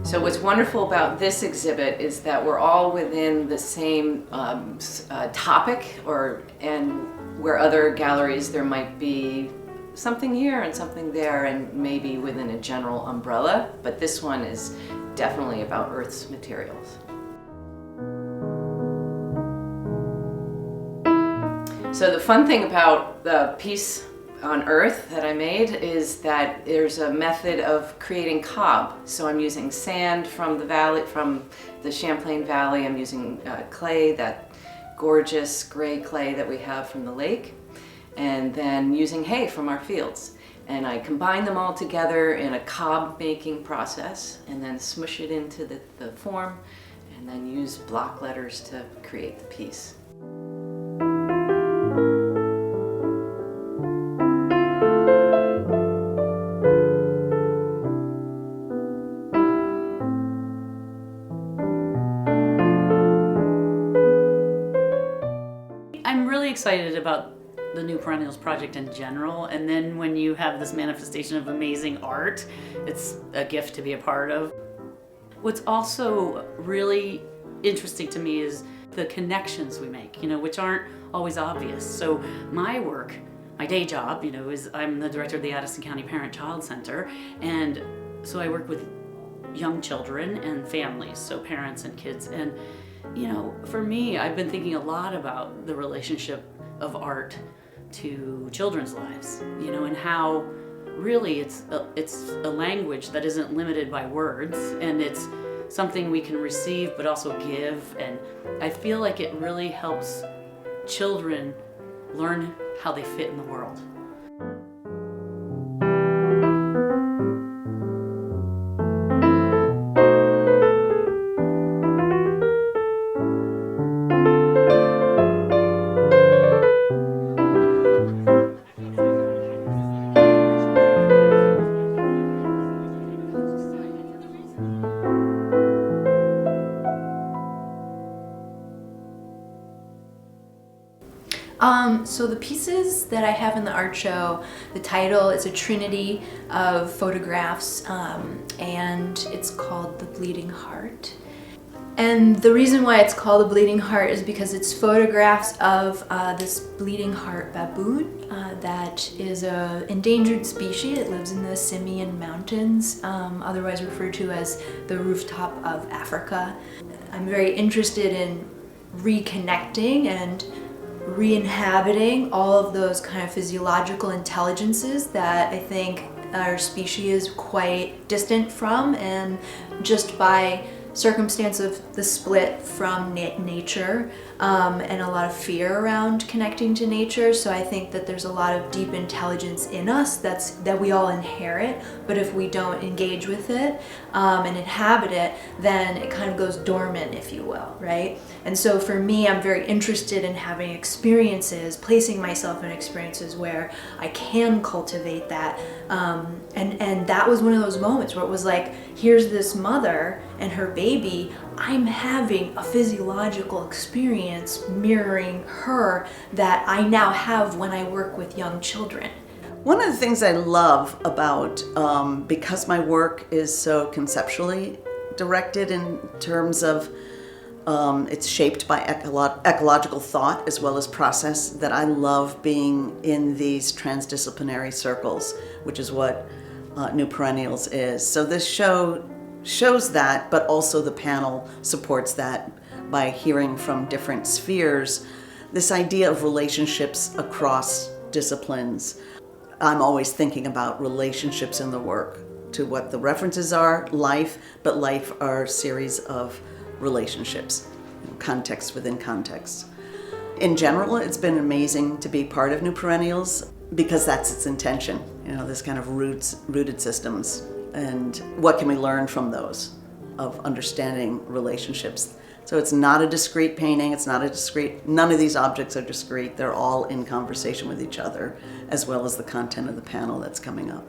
So what's wonderful about this exhibit is that we're all within the same topic, and where other galleries there might be something here and something there and maybe within a general umbrella, but this one is definitely about Earth's materials. So the fun thing about the piece on Earth that I made is that there's a method of creating cob. So I'm using sand from the valley, from the Champlain Valley. I'm using clay, that gorgeous gray clay that we have from the lake, and then using hay from our fields. And I combine them all together in a cob making process and then smush it into the form and then use block letters to create the piece. I'm really excited about the New Perennials project in general, and then when you have this manifestation of amazing art, it's a gift to be a part of. What's also really interesting to me is the connections we make, which aren't always obvious. So my work, my day job, is I'm the director of the Addison County Parent-Child Center, and so I work with young children and families, so parents and kids. And for me, I've been thinking a lot about the relationship of art to children's lives, and how really it's a language that isn't limited by words, and it's something we can receive but also give. And I feel like it really helps children learn how they fit in the world. So the pieces that I have in the art show, the title is a trinity of photographs, and it's called The Bleeding Heart. And the reason why it's called The Bleeding Heart is because it's photographs of this bleeding heart baboon that is an endangered species. It lives in the Simien Mountains, otherwise referred to as the rooftop of Africa. I'm very interested in reconnecting and re-inhabiting all of those kind of physiological intelligences that I think our species is quite distant from, and just by circumstance of the split from nature and a lot of fear around connecting to nature. So I think that there's a lot of deep intelligence in us that we all inherit, but if we don't engage with it and inhabit it, then it kind of goes dormant, if you will, right? And so for me, I'm very interested in having experiences, placing myself in experiences where I can cultivate that. And that was one of those moments where it was like, here's this mother and her baby, I'm having a physiological experience mirroring her that I now have when I work with young children. One of the things I love about, because my work is so conceptually directed in terms of it's shaped by ecological thought as well as process, that I love being in these transdisciplinary circles, which is what New Perennials is. So this show shows that, but also the panel supports that by hearing from different spheres this idea of relationships across disciplines. I'm always thinking about relationships in the work, to what the references are, life, but life are a series of relationships, context within context. In general, it's been amazing to be part of New Perennials because that's its intention, this kind of rooted systems. And what can we learn from those, of understanding relationships? So it's not a discrete painting, none of these objects are discrete, they're all in conversation with each other, as well as the content of the panel that's coming up.